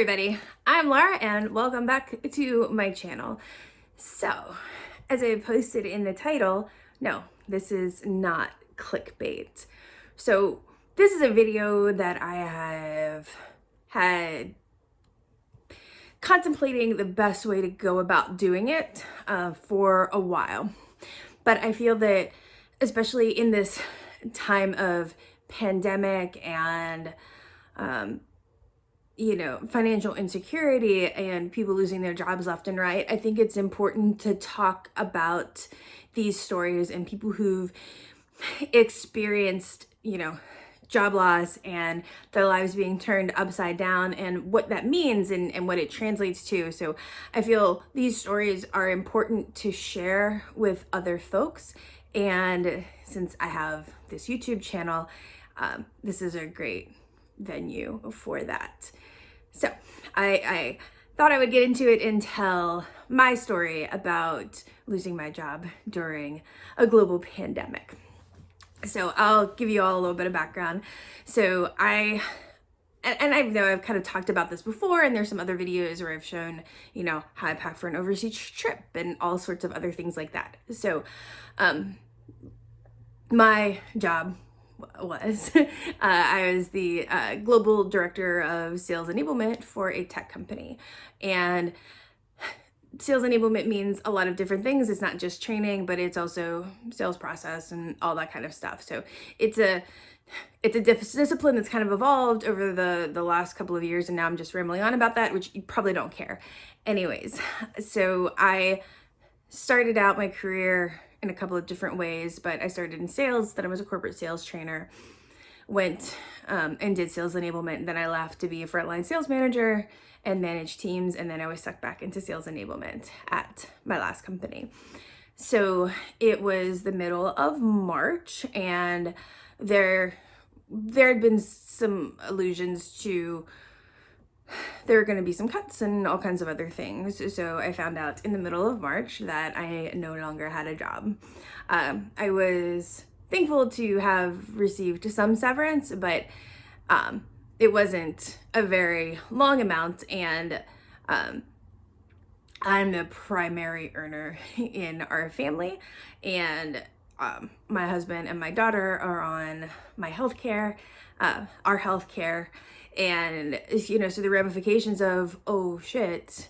everybody, I'm Laura and welcome back to my channel. So, as I posted in the title, no, this is not clickbait. So, this is a video that I have had contemplating the best way to go about doing it for a while. But I feel that, especially in this time of pandemic and financial insecurity and people losing their jobs left and right, I think it's important to talk about these stories and people who've experienced, job loss and their lives being turned upside down and what that means and what it translates to. So I feel these stories are important to share with other folks. And since I have this YouTube channel, this is a great venue for that. So I thought I would get into it and tell my story about losing my job during a global pandemic. So I'll give you all a little bit of background. So I know I've kind of talked about this before, and there's some other videos where I've shown, how I pack for an overseas trip and all sorts of other things like that. So my job was I was the global director of sales enablement for a tech company. And sales enablement means a lot of different things. It's not just training, but it's also sales process and all that kind of stuff. So it's a discipline that's kind of evolved over the last couple of years, and now I'm just rambling on about that, which you probably don't care. Anyways, so I started out my career in a couple of different ways, but I started in sales, then I was a corporate sales trainer, went and did sales enablement, then I left to be a frontline sales manager and manage teams, and then I was sucked back into sales enablement at my last company. So it was the middle of March, and there had been some allusions to there were going to be some cuts and all kinds of other things. So I found out in the middle of March that I no longer had a job. I was thankful to have received some severance, but it wasn't a very long amount, and I'm the primary earner in our family, and my husband and my daughter are on my healthcare, our healthcare. And, so the ramifications of, oh shit,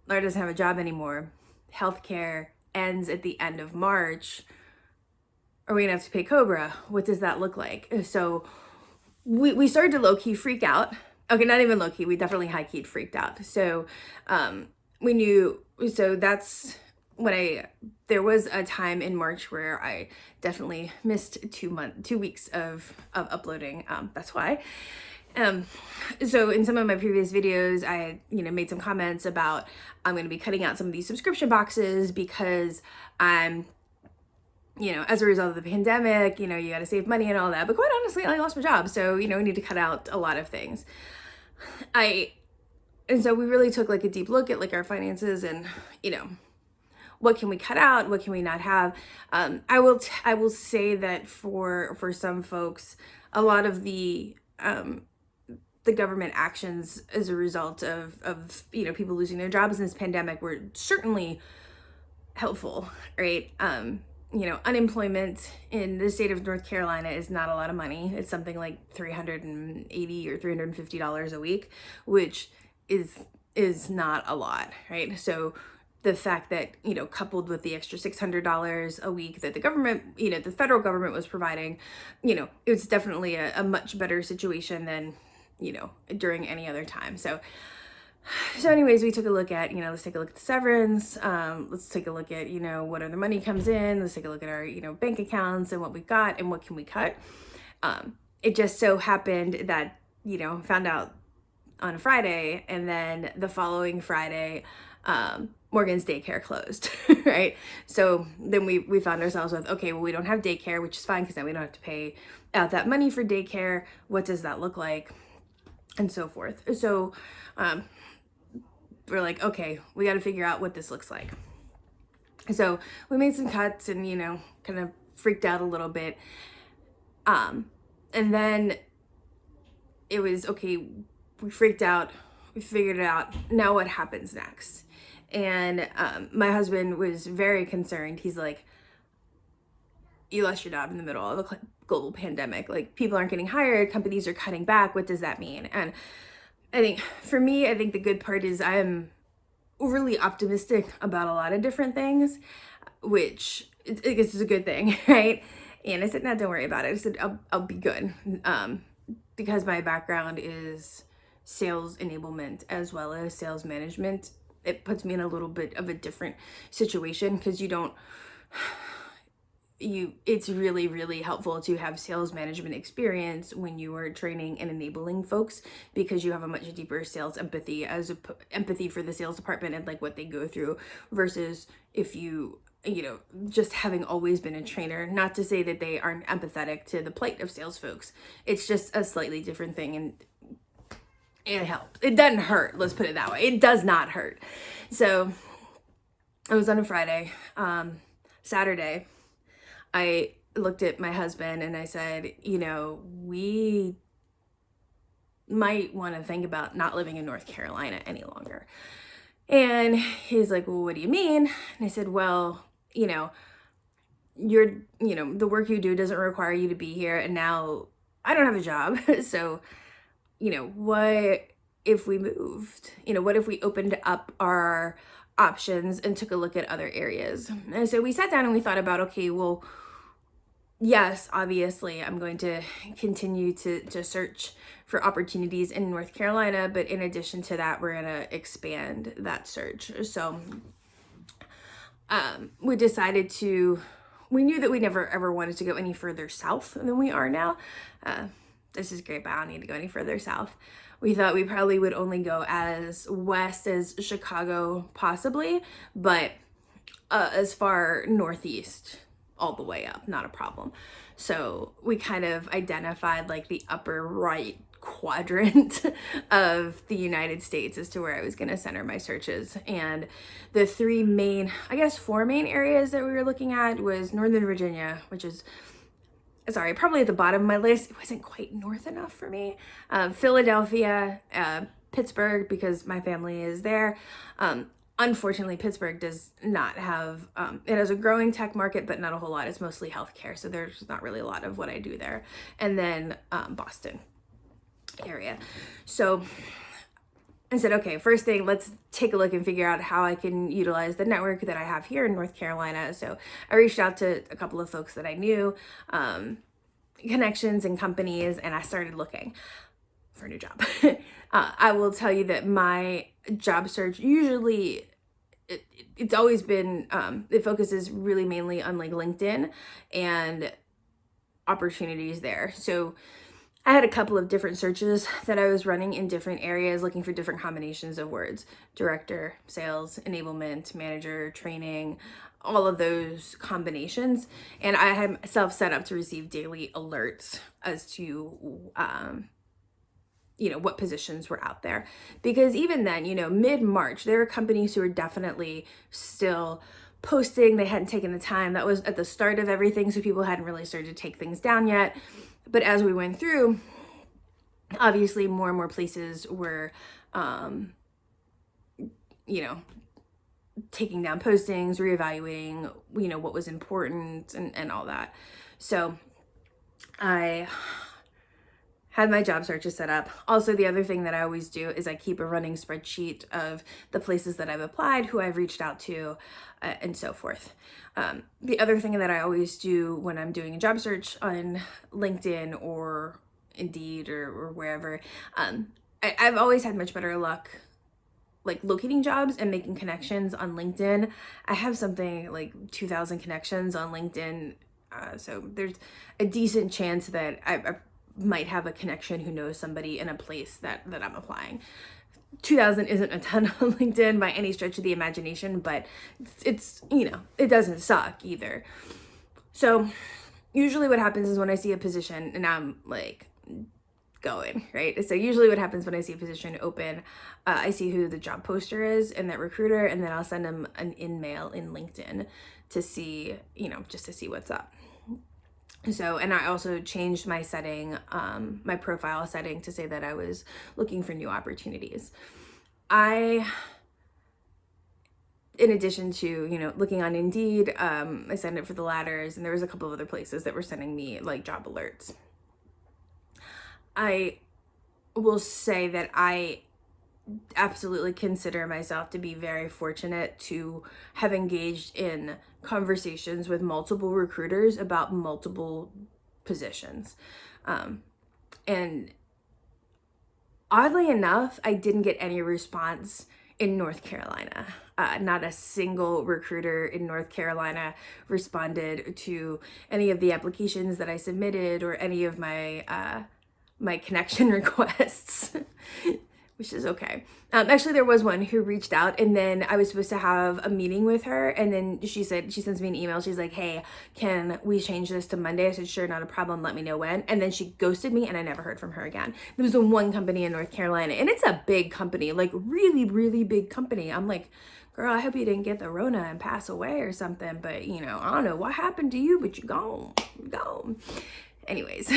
Laura doesn't have a job anymore. Healthcare ends at the end of March. Are we gonna have to pay Cobra? What does that look like? So we started to low-key freak out. Okay, not even low-key, we definitely high-key freaked out. So we knew, so that's when there was a time in March where I definitely missed 2 weeks of uploading. That's why. So in some of my previous videos, I, made some comments about I'm going to be cutting out some of these subscription boxes because I'm, as a result of the pandemic, you got to save money and all that. But quite honestly, I lost my job. So, we need to cut out a lot of things. And so we really took like a deep look at like our finances and, what can we cut out? What can we not have? I will say that for some folks, a lot of the government actions as a result of people losing their jobs in this pandemic were certainly helpful, right? Unemployment in the state of North Carolina is not a lot of money. It's something like $380 or $350 a week, which is not a lot, right? So the fact that, coupled with the extra $600 a week that the government, the federal government was providing, it was definitely a much better situation than, during any other time. So anyways, we took a look at, let's take a look at the severance. Let's take a look at, what other money comes in. Let's take a look at our, bank accounts and what we got and what can we cut. It just so happened that, found out on a Friday, and then the following Friday, Morgan's daycare closed, right? So then we found ourselves with, okay, well, we don't have daycare, which is fine because then we don't have to pay out that money for daycare. What does that look like? And so forth. So we're like, okay, we got to figure out what this looks like. So we made some cuts and, kind of freaked out a little bit. And then it was, okay, we freaked out. we figured it out. Now what happens next? And my husband was very concerned. He's like, you lost your job in the middle of a global pandemic. Like, people aren't getting hired, companies are cutting back. What does that mean? And I think for me, I think the good part is I'm overly optimistic about a lot of different things, which I guess is a good thing, right? And I said, no, don't worry about it. I said, I'll be good. Because my background is sales enablement as well as sales management, it puts me in a little bit of a different situation, because it's really, really helpful to have sales management experience when you are training and enabling folks, because you have a much deeper sales empathy empathy for the sales department and like what they go through, versus if you just having always been a trainer. Not to say that they aren't empathetic to the plight of sales folks. It's just a slightly different thing, and it helps. It doesn't hurt. Let's put it that way. It does not hurt. So it was on a Friday. Saturday, I looked at my husband and I said, we might want to think about not living in North Carolina any longer. And he's like, well, what do you mean? And I said, well, the work you do doesn't require you to be here. And now I don't have a job. So, what if we moved? What if we opened up our options and took a look at other areas? And so we sat down and we thought about, okay, well, yes, obviously I'm going to continue to search for opportunities in North Carolina, but in addition to that, we're going to expand that search. So we decided we knew that we never ever wanted to go any further south than we are now. This is great, but I don't need to go any further south. We thought we probably would only go as west as Chicago, possibly, but as far northeast, all the way up, not a problem. So we kind of identified like the upper right quadrant of the United States as to where I was going to center my searches. And the four main areas that we were looking at was Northern Virginia, which is, probably at the bottom of my list. It wasn't quite north enough for me. Philadelphia, Pittsburgh, because my family is there. Unfortunately, Pittsburgh does not have, it has a growing tech market, but not a whole lot. It's mostly healthcare. So there's not really a lot of what I do there. And then Boston area. So I said, okay, first thing, let's take a look and figure out how I can utilize the network that I have here in North Carolina. So I reached out to a couple of folks that I knew, connections and companies, and I started looking for a new job. I will tell you that my job search usually, it's always been, it focuses really mainly on like LinkedIn and opportunities there. So I had a couple of different searches that I was running in different areas, looking for different combinations of words: director, sales, enablement, manager, training, all of those combinations. And I had myself set up to receive daily alerts as to, what positions were out there. Because even then, mid-March, there were companies who were definitely still posting. They hadn't taken the time. That was at the start of everything, so people hadn't really started to take things down yet. But as we went through, obviously more and more places were, taking down postings, reevaluating, what was important and all that. So I had my job searches set up. Also, the other thing that I always do is I keep a running spreadsheet of the places that I've applied, who I've reached out to, and so forth. The other thing that I always do when I'm doing a job search on LinkedIn or Indeed or wherever, I've always had much better luck like locating jobs and making connections on LinkedIn. I have something like 2,000 connections on LinkedIn. So there's a decent chance that I might have a connection who knows somebody in a place that I'm applying. 2,000 isn't a ton on LinkedIn by any stretch of the imagination, but it's it doesn't suck either. So usually what happens is when I see a position and I'm like going, right? So usually what happens when I see a position open, I see who the job poster is and that recruiter, and then I'll send them an in-mail in LinkedIn to see, just to see what's up. So, and I also changed my setting, my profile setting to say that I was looking for new opportunities. I, in addition to, you know, looking on Indeed, I signed up for the ladders, and there was a couple of other places that were sending me like job alerts. I will say that I absolutely consider myself to be very fortunate to have engaged in conversations with multiple recruiters about multiple positions. And oddly enough, I didn't get any response in North Carolina. Not a single recruiter in North Carolina responded to any of the applications that I submitted or any of my connection requests, which is okay. Actually, there was one who reached out, and then I was supposed to have a meeting with her, and then she sends me an email. She's like, "Hey, can we change this to Monday?" I said, "Sure, not a problem. Let me know when." And then she ghosted me, and I never heard from her again. There was the one company in North Carolina, and it's a big company, like really, really big company. I'm like, girl, I hope you didn't get the Rona and pass away or something, but you know, I don't know what happened to you, but you gone. Anyways.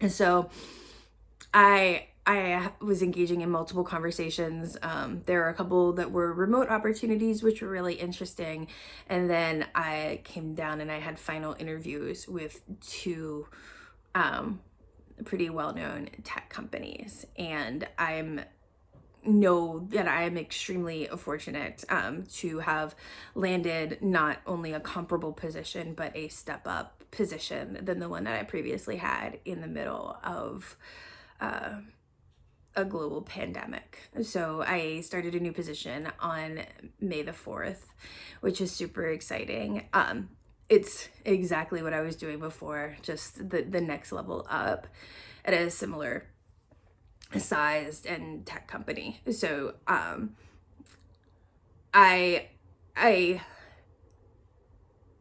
And so I was engaging in multiple conversations. There were a couple that were remote opportunities, which were really interesting. And then I came down and I had final interviews with two pretty well-known tech companies. And know that I am extremely fortunate to have landed not only a comparable position, but a step up position than the one that I previously had in the middle of a global pandemic. So I started a new position on May the 4th, which is super exciting. It's exactly what I was doing before, just the next level up at a similar sized and tech company. So I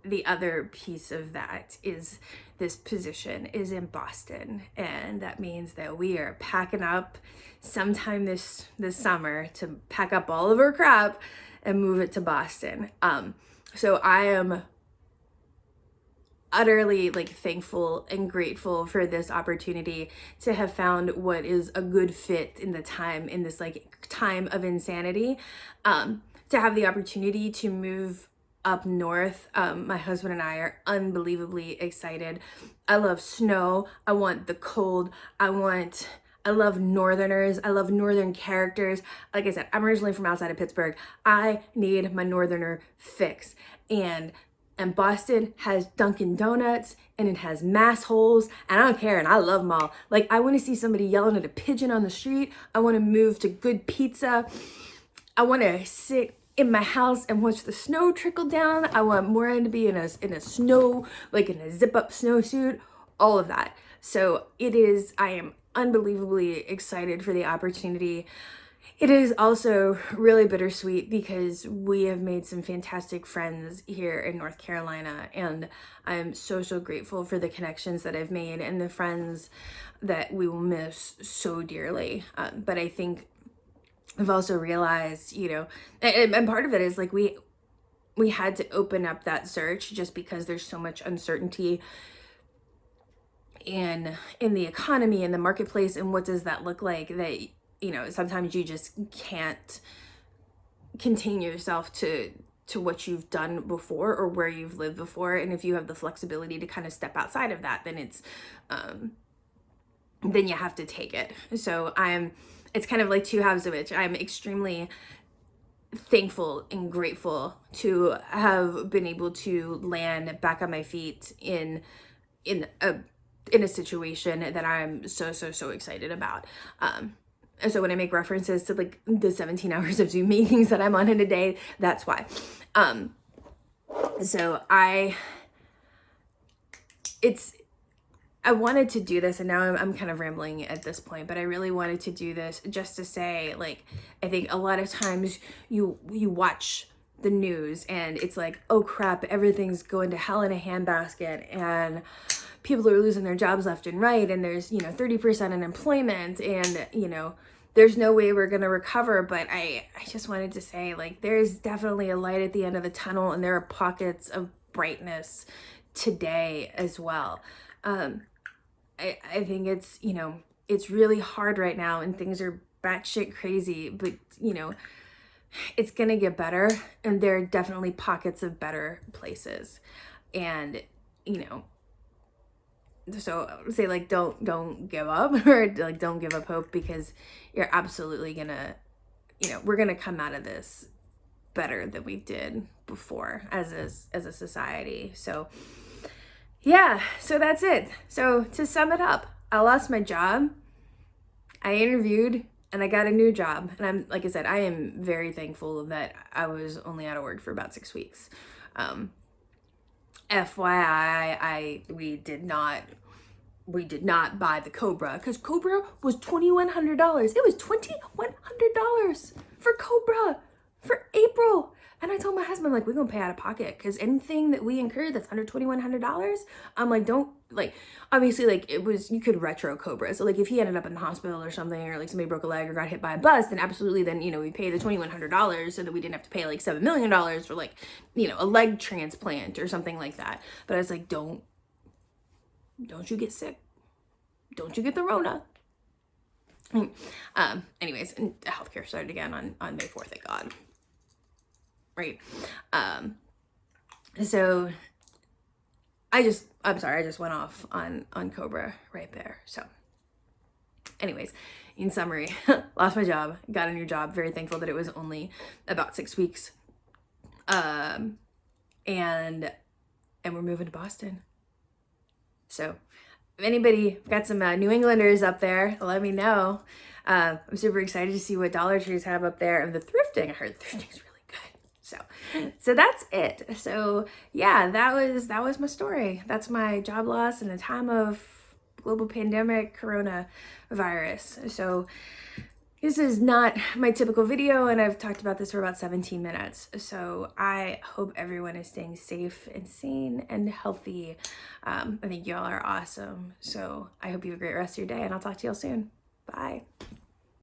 the other piece of that is this position is in Boston, and that means that we are packing up sometime this summer to pack up all of our crap and move it to Boston. So I am utterly like thankful and grateful for this opportunity to have found what is a good fit in this like time of insanity, to have the opportunity to move up north. My husband and I are unbelievably excited. I love snow. I want the cold. I love northerners. I love northern characters. Like I said, I'm originally from outside of Pittsburgh. I need my northerner fix. And Boston has Dunkin' Donuts, and it has mass holes, and I don't care, and I love them all. Like, I want to see somebody yelling at a pigeon on the street. I want to move to good pizza. I want to sit in my house and watch the snow trickle down. I want Moran to be in a snow, like in a zip up snowsuit, all of that. So I am unbelievably excited for the opportunity. It is also really bittersweet because we have made some fantastic friends here in North Carolina, and I'm so grateful for the connections that I've made and the friends that we will miss so dearly. But I think I've also realized, you know, and part of it is like we had to open up that search just because there's so much uncertainty in the economy and the marketplace, and what does that look like, that you know, sometimes you just can't contain yourself to what you've done before or where you've lived before. And if you have the flexibility to kind of step outside of that, then then you have to take it. So it's kind of like two halves of it. I'm extremely thankful and grateful to have been able to land back on my feet in a situation that I'm so excited about. And so when I make references to like the 17 hours of Zoom meetings that I'm on in a day, that's why. So I wanted to do this, and now I'm kind of rambling at this point, but I really wanted to do this just to say, like, I think a lot of times you watch the news and it's like, oh crap, everything's going to hell in a handbasket, and people are losing their jobs left and right, and there's, you know, 30% unemployment, and, you know, there's no way we're going to recover. But I just wanted to say, like, there's definitely a light at the end of the tunnel, and there are pockets of brightness today as well. I think it's, you know, it's really hard right now, and things are batshit crazy, but you know, it's gonna get better, and there are definitely pockets of better places. And you know, so I would say like don't give up, or like don't give up hope, because you're absolutely gonna, you know, we're gonna come out of this better than we did before as a society. So yeah, so that's it. So to sum it up, I lost my job, I interviewed, and I got a new job. And I'm, like I said, I am very thankful that I was only out of work for about 6 weeks. FYI, we did not buy the Cobra, because Cobra was $2,100. It was $2,100 for Cobra for April. And I told my husband, like, we're gonna pay out of pocket, because anything that we incur that's under $2,100, I'm like, don't, like, obviously, like, it was, you could retro Cobra. So like if he ended up in the hospital or something, or like somebody broke a leg or got hit by a bus, then absolutely, then, you know, we pay the $2,100 so that we didn't have to pay like $7 million for like, you know, a leg transplant or something like that. But I was like, don't you get sick. Don't you get the Rona. Anyways, and healthcare started again on May 4th, thank God. Right. So I'm sorry, I just went off on Cobra right there. So anyways, in summary, lost my job, got a new job, very thankful that it was only about 6 weeks. And we're moving to Boston. So if anybody got some New Englanders up there, let me know. I'm super excited to see what Dollar Trees have up there. And the thrifting, I heard thrifting's really good. So that's it. So yeah, that was my story. That's my job loss in a time of global pandemic, coronavirus. So this is not my typical video, and I've talked about this for about 17 minutes. So I hope everyone is staying safe and sane and healthy. I think y'all are awesome. So I hope you have a great rest of your day, and I'll talk to y'all soon. Bye.